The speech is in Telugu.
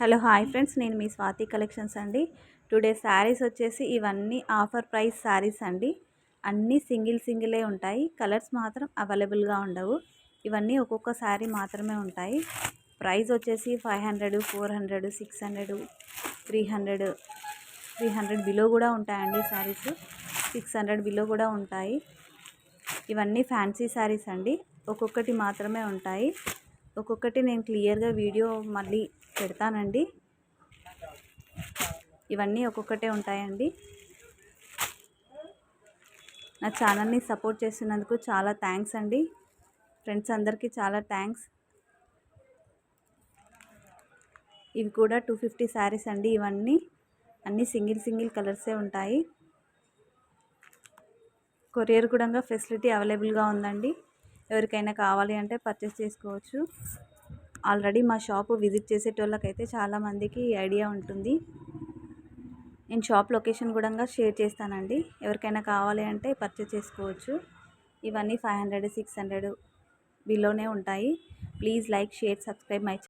హలో హాయ్ ఫ్రెండ్స్, నేను మీ స్వాతి కలెక్షన్స్ అండి. టుడే శారీస్ వచ్చేసి ఇవన్నీ ఆఫర్ ప్రైస్ శారీస్ అండి. అన్నీ సింగిలే ఉంటాయి. కలర్స్ మాత్రం అవైలబుల్గా ఉండవు. ఇవన్నీ ఒక్కొక్క శారీ మాత్రమే ఉంటాయి. ప్రైస్ వచ్చేసి 500, 400, 600, 300 బిలో కూడా ఉంటాయండి శారీస్. 600 బిలో కూడా ఉంటాయి. ఇవన్నీ ఫ్యాన్సీ శారీస్ అండి. ఒక్కొక్కటి మాత్రమే ఉంటాయి. ఒక్కొక్కటి నేను క్లియర్గా వీడియో మళ్ళీ పెడతానండి. ఇవన్నీ ఒక్కొక్కటే ఉంటాయండి. నా ఛానల్ని సపోర్ట్ చేస్తున్నందుకు చాలా థ్యాంక్స్ అండి. ఫ్రెండ్స్ అందరికీ చాలా థ్యాంక్స్. ఇవి కూడా 250 శారీస్ అండి. ఇవన్నీ అన్నీ సింగిల్ కలర్సే ఉంటాయి. కొరియర్ కూడా ఫెసిలిటీ అవైలబుల్గా ఉందండి. ఎవరికైనా కావాలి అంటే పర్చేస్ చేసుకోవచ్చు. ఆల్రెడీ మా షాపు విజిట్ చేసేటోళ్ళకైతే చాలామందికి ఐడియా ఉంటుంది. నేను షాప్ లొకేషన్ కూడా షేర్ చేస్తానండి. ఎవరికైనా కావాలి అంటే పర్చేస్ చేసుకోవచ్చు. ఇవన్నీ 500, 600 బిలోనే ఉంటాయి. Please like, share, subscribe my